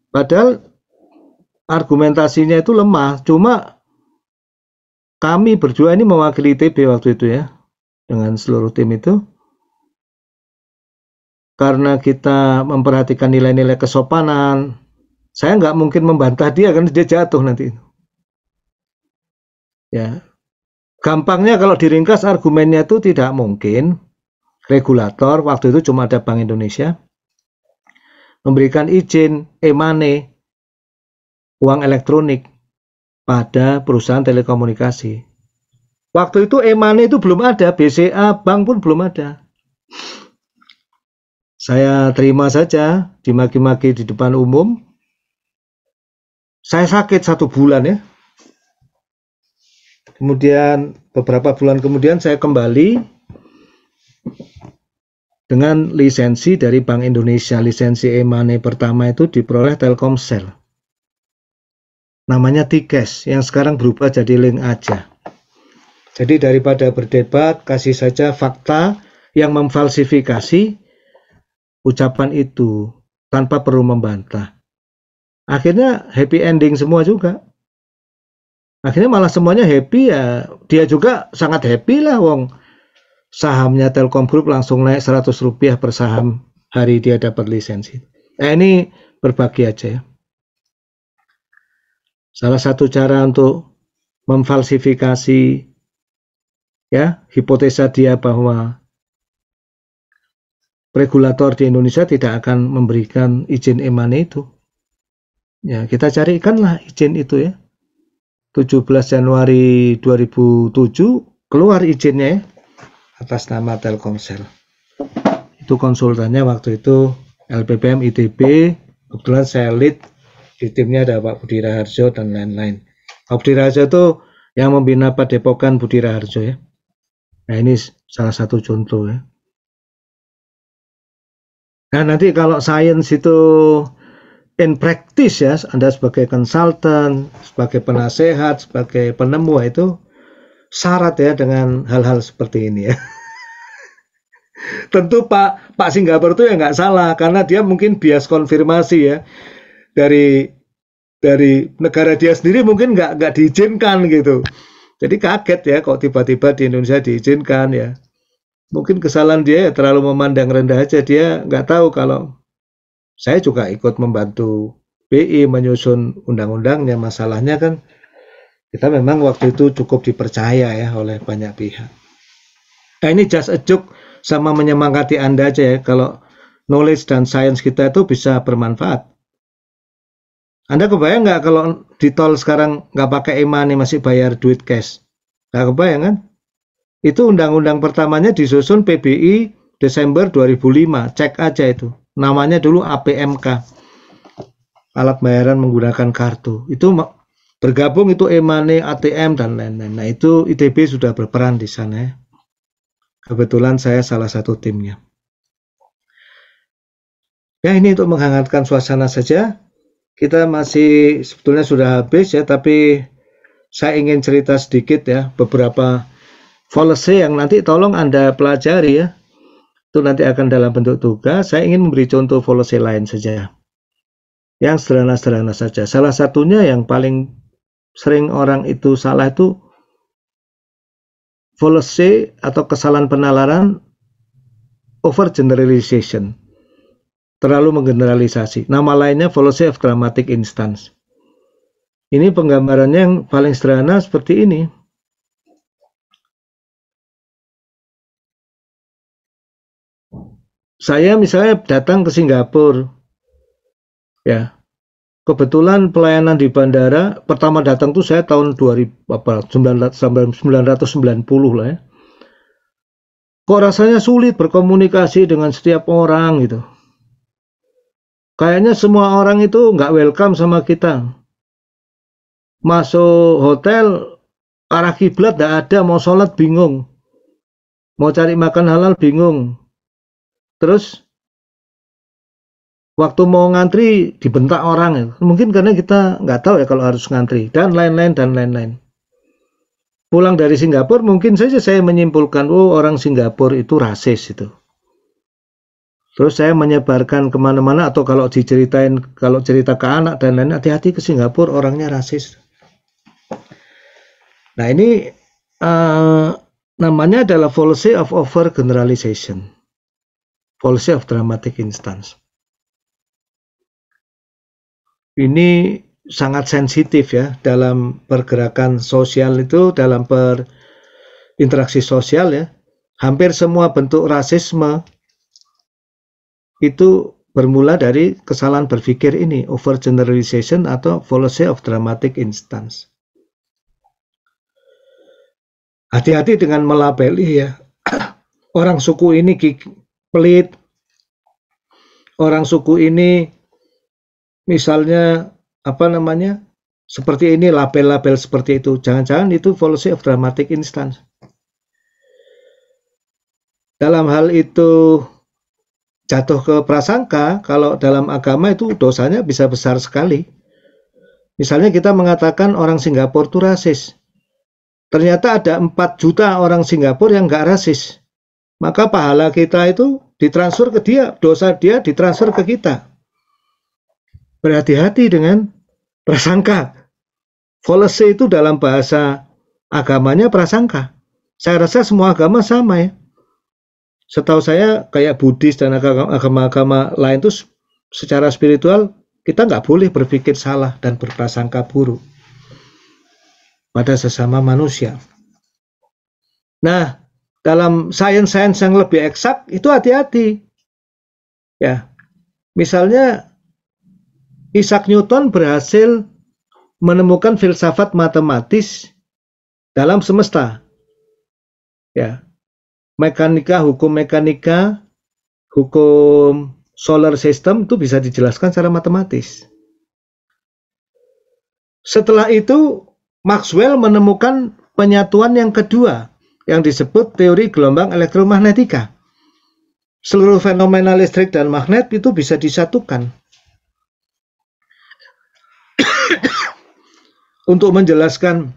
Padahal argumentasinya itu lemah, cuma kami berdua ini mewakili ITB waktu itu ya, dengan seluruh tim itu. Karena kita memperhatikan nilai-nilai kesopanan, saya nggak mungkin membantah dia karena dia jatuh nanti. Ya, gampangnya kalau diringkas argumennya itu tidak mungkin regulator waktu itu cuma ada Bank Indonesia memberikan izin e-money uang elektronik pada perusahaan telekomunikasi. Waktu itu e-money itu belum ada, BCA bank pun belum ada. Saya terima saja dimaki-maki di depan umum. Saya sakit 1 bulan ya. Kemudian beberapa bulan kemudian saya kembali dengan lisensi dari Bank Indonesia. Lisensi e-money pertama itu diperoleh Telkomsel. Namanya T-Cash yang sekarang berubah jadi Link Aja. Jadi daripada berdebat, kasih saja fakta yang memfalsifikasi ucapan itu tanpa perlu membantah. Akhirnya happy ending semua juga. Akhirnya malah semuanya happy ya. Dia juga sangat happy lah, wong sahamnya Telkom Group langsung naik Rp100 per saham hari dia dapat lisensi. Ini berbagi aja ya. Salah satu cara untuk memfalsifikasi ya hipotesa dia bahwa regulator di Indonesia tidak akan memberikan izin e-money itu. Ya, kita carikanlah izin itu ya. 17 Januari 2007 keluar izinnya ya, atas nama Telkomsel. Itu konsultannya waktu itu LPPM ITB, kebetulan saya lead, di timnya ada Pak Budi Raharjo dan lain-lain. Pak Budi Raharjo itu yang membina Padepokan Budi Raharjo ya. Nah ini salah satu contoh ya. Nah nanti kalau sains itu in practice ya, Anda sebagai konsultan, sebagai penasehat, sebagai penemu itu syarat ya dengan hal-hal seperti ini ya. Tentu Pak Singapura itu ya nggak salah karena dia mungkin bias konfirmasi ya dari negara dia sendiri mungkin nggak diizinkan gitu. Jadi kaget ya kok tiba-tiba di Indonesia diizinkan ya. Mungkin kesalahan dia ya terlalu memandang rendah aja, dia nggak tahu kalau saya juga ikut membantu BI menyusun undang-undangnya. Masalahnya kan kita memang waktu itu cukup dipercaya ya oleh banyak pihak. Nah ini just a joke sama menyemangati Anda aja ya, kalau knowledge dan science kita itu bisa bermanfaat. Anda kebayang nggak kalau di tol sekarang nggak pakai e-money masih bayar duit cash? Nggak kebayang kan? Itu undang-undang pertamanya disusun PBI Desember 2005, cek aja itu. Namanya dulu APMK, alat bayaran menggunakan kartu. Itu bergabung itu e-money, ATM dan lain-lain. Nah itu ITB sudah berperan di sana ya. Kebetulan saya salah satu timnya. Ya ini untuk menghangatkan suasana saja. Kita masih sebetulnya sudah habis ya, tapi saya ingin cerita sedikit ya beberapa policy yang nanti tolong Anda pelajari ya. Itu nanti akan dalam bentuk tugas. Saya ingin memberi contoh policy lain saja. Yang sederhana-sederhana saja. Salah satunya yang paling sering orang itu salah itu policy atau kesalahan penalaran overgeneralization. Terlalu menggeneralisasi. Nama lainnya policy of dramatic instance. Ini penggambarannya yang paling sederhana seperti ini. Saya misalnya datang ke Singapura, ya, kebetulan pelayanan di bandara pertama datang tuh saya tahun 1990 lah ya. Kok rasanya sulit berkomunikasi dengan setiap orang gitu. Kayaknya semua orang itu nggak welcome sama kita. Masuk hotel arah kiblat nggak ada, mau sholat bingung, mau cari makan halal bingung. Terus waktu mau ngantri dibentak orang, mungkin karena kita nggak tahu ya kalau harus ngantri dan lain-lain dan lain-lain. pulang dari Singapura mungkin saja saya menyimpulkan, oh orang Singapura itu rasis itu. Terus saya menyebarkan kemana-mana, atau kalau diceritain, kalau cerita ke anak dan lain, hati-hati ke Singapura orangnya rasis. Nah ini namanya adalah fallacy of over generalization, fallacy of dramatic instance. Ini sangat sensitif ya dalam pergerakan sosial itu, dalam berinteraksi sosial ya. Hampir semua bentuk rasisme itu bermula dari kesalahan berpikir ini, overgeneralization atau fallacy of dramatic instance. Hati-hati dengan melabeli ya. Orang suku ini pelit, orang suku ini misalnya seperti ini, label-label seperti itu. Jangan-jangan itu fallacy of dramatic instance. Dalam hal itu jatuh ke prasangka, kalau dalam agama itu dosanya bisa besar sekali. Misalnya kita mengatakan orang Singapura itu rasis. Ternyata ada 4 juta orang Singapura yang nggak rasis. Maka pahala kita itu ditransfer ke dia, dosa dia ditransfer ke kita. Berhati-hati dengan prasangka. Fallacy itu dalam bahasa agamanya prasangka. Saya rasa semua agama sama ya. Setahu saya kayak Buddhis dan agama-agama lain itu secara spiritual kita nggak boleh berpikir salah dan berprasangka buruk pada sesama manusia. Nah, dalam sains-sains yang lebih eksak itu hati-hati. Ya, misalnya Isaac Newton berhasil menemukan filsafat matematis dalam semesta. Ya, hukum mekanika, hukum solar system itu bisa dijelaskan secara matematis. Setelah itu Maxwell menemukan penyatuan yang kedua yang disebut teori gelombang elektromagnetika. Seluruh fenomena listrik dan magnet itu bisa disatukan. Untuk menjelaskan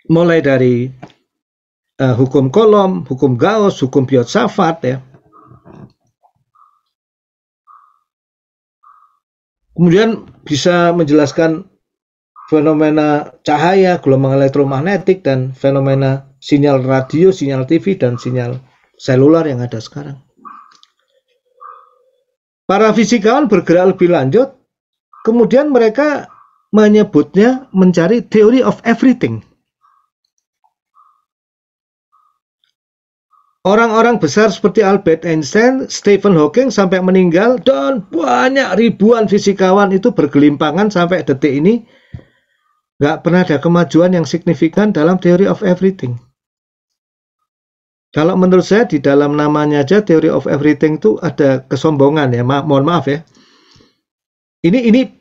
mulai dari hukum Coulomb, hukum Gauss, hukum Biot-Savart ya. Kemudian bisa menjelaskan fenomena cahaya, gelombang elektromagnetik, dan fenomena sinyal radio, sinyal TV, dan sinyal seluler yang ada sekarang. Para fisikawan bergerak lebih lanjut, kemudian mereka menyebutnya mencari theory of everything. Orang-orang besar seperti Albert Einstein, Stephen Hawking sampai meninggal, dan banyak ribuan fisikawan itu bergelimpangan sampai detik ini nggak pernah ada kemajuan yang signifikan dalam theory of everything. Kalau menurut saya di dalam namanya aja theory of everything itu ada kesombongan ya, mohon maaf ya. Ini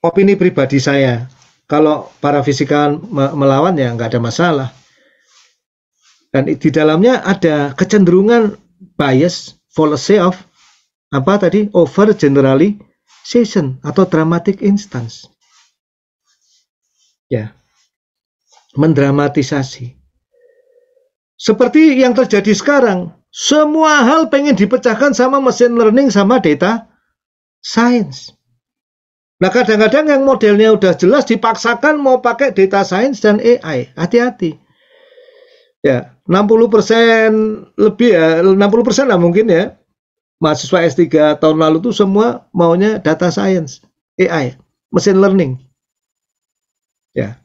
opini pribadi saya. Kalau para fisikawan melawan ya nggak ada masalah. Dan di dalamnya ada kecenderungan bias, fallacy of overgeneralization atau dramatic instance. Ya, mendramatisasi. Seperti yang terjadi sekarang, semua hal pengen dipecahkan sama machine learning sama data science. Nah, kadang-kadang yang modelnya udah jelas dipaksakan mau pakai data science dan AI. Hati-hati. Ya, 60% lebih ya, 60% lah mungkin ya. Mahasiswa S3 tahun lalu tuh semua maunya data science, AI, machine learning. Ya.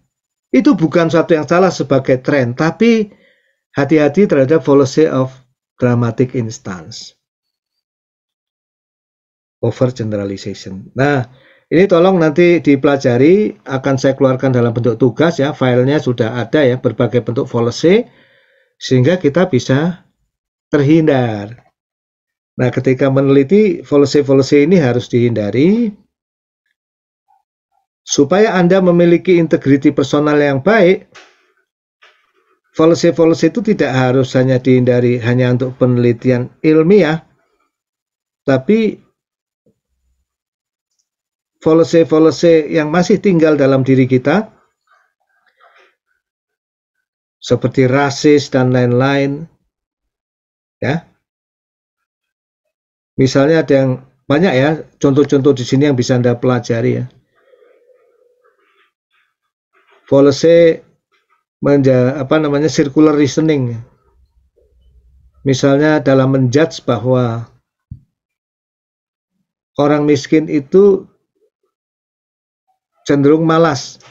Itu bukan suatu yang salah sebagai tren, tapi hati-hati terhadap fallacy of dramatic instance. Overgeneralization. Nah, ini tolong nanti dipelajari, akan saya keluarkan dalam bentuk tugas ya, filenya sudah ada ya, berbagai bentuk fallacy, sehingga kita bisa terhindar. Nah, ketika meneliti fallacy-fallacy ini harus dihindari, supaya Anda memiliki integriti personal yang baik. Fallacy-fallacy itu tidak harus hanya dihindari hanya untuk penelitian ilmiah, tapi fallacy-fallacy yang masih tinggal dalam diri kita seperti rasis dan lain-lain. Ya. Misalnya ada yang banyak ya, contoh-contoh di sini yang bisa Anda pelajari ya. Policy circular reasoning. Misalnya dalam menjudge bahwa orang miskin itu cenderung malas,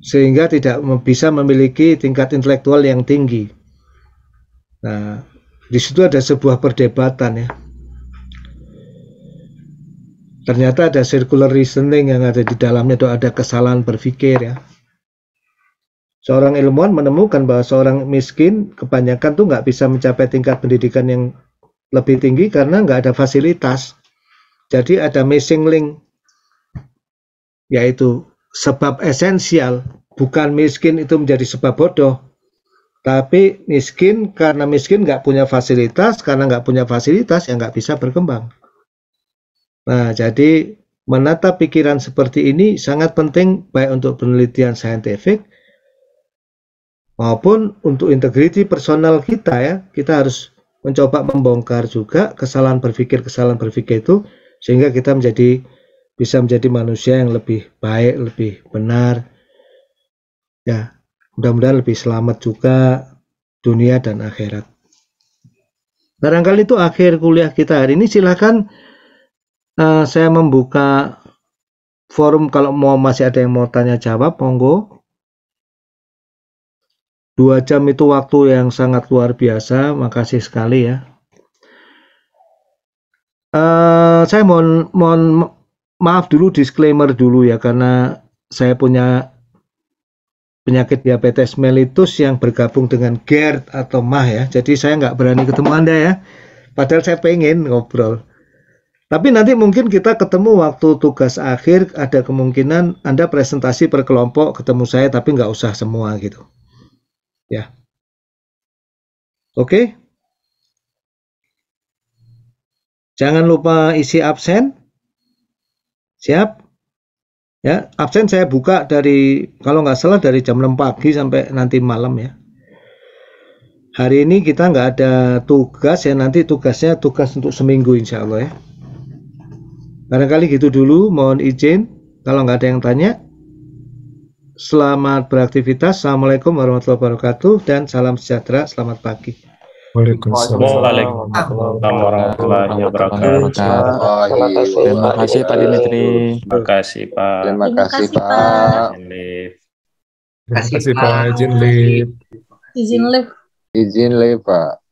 sehingga tidak bisa memiliki tingkat intelektual yang tinggi. Nah, di situ ada sebuah perdebatan ya. Ternyata ada circular reasoning yang ada di dalamnya, itu ada kesalahan berpikir ya. Seorang ilmuwan menemukan bahwa seorang miskin kebanyakan tuh nggak bisa mencapai tingkat pendidikan yang lebih tinggi karena nggak ada fasilitas. Jadi ada missing link, yaitu sebab esensial. Bukan miskin itu menjadi sebab bodoh, tapi miskin karena miskin nggak punya fasilitas, karena nggak punya fasilitas ya nggak bisa berkembang. Nah, jadi menata pikiran seperti ini sangat penting baik untuk penelitian saintifik maupun untuk integriti personal kita ya. Kita harus mencoba membongkar juga kesalahan berpikir itu sehingga kita bisa menjadi manusia yang lebih baik, lebih benar. Ya, mudah-mudahan lebih selamat juga dunia dan akhirat. Barangkali itu akhir kuliah kita hari ini. Silakan saya membuka forum kalau masih ada yang mau tanya jawab, monggo. 2 jam itu waktu yang sangat luar biasa, makasih sekali ya. Saya mohon maaf dulu, disclaimer dulu ya, karena saya punya penyakit diabetes mellitus yang bergabung dengan GERD atau MAH ya. Jadi saya nggak berani ketemu Anda ya. Padahal saya pengen ngobrol. Tapi nanti mungkin kita ketemu waktu tugas akhir, ada kemungkinan Anda presentasi per kelompok ketemu saya, tapi nggak usah semua gitu. Ya. Oke. Jangan lupa isi absen. Siap? Ya, absen saya buka dari, kalau nggak salah dari jam 6 pagi sampai nanti malam ya. Hari ini kita nggak ada tugas ya, nanti tugasnya tugas untuk seminggu insya Allah ya. Barangkali gitu dulu, mohon izin kalau nggak ada yang tanya. Selamat beraktivitas. Assalamualaikum warahmatullahi wabarakatuh dan salam sejahtera, selamat pagi. Waalaikumsalam warahmatullahi wabarakatuh. Terima kasih Pak Dimitri. Terima kasih Pak. Terima kasih Pak. Terima kasih Pak. Izin live. Izin live Pak.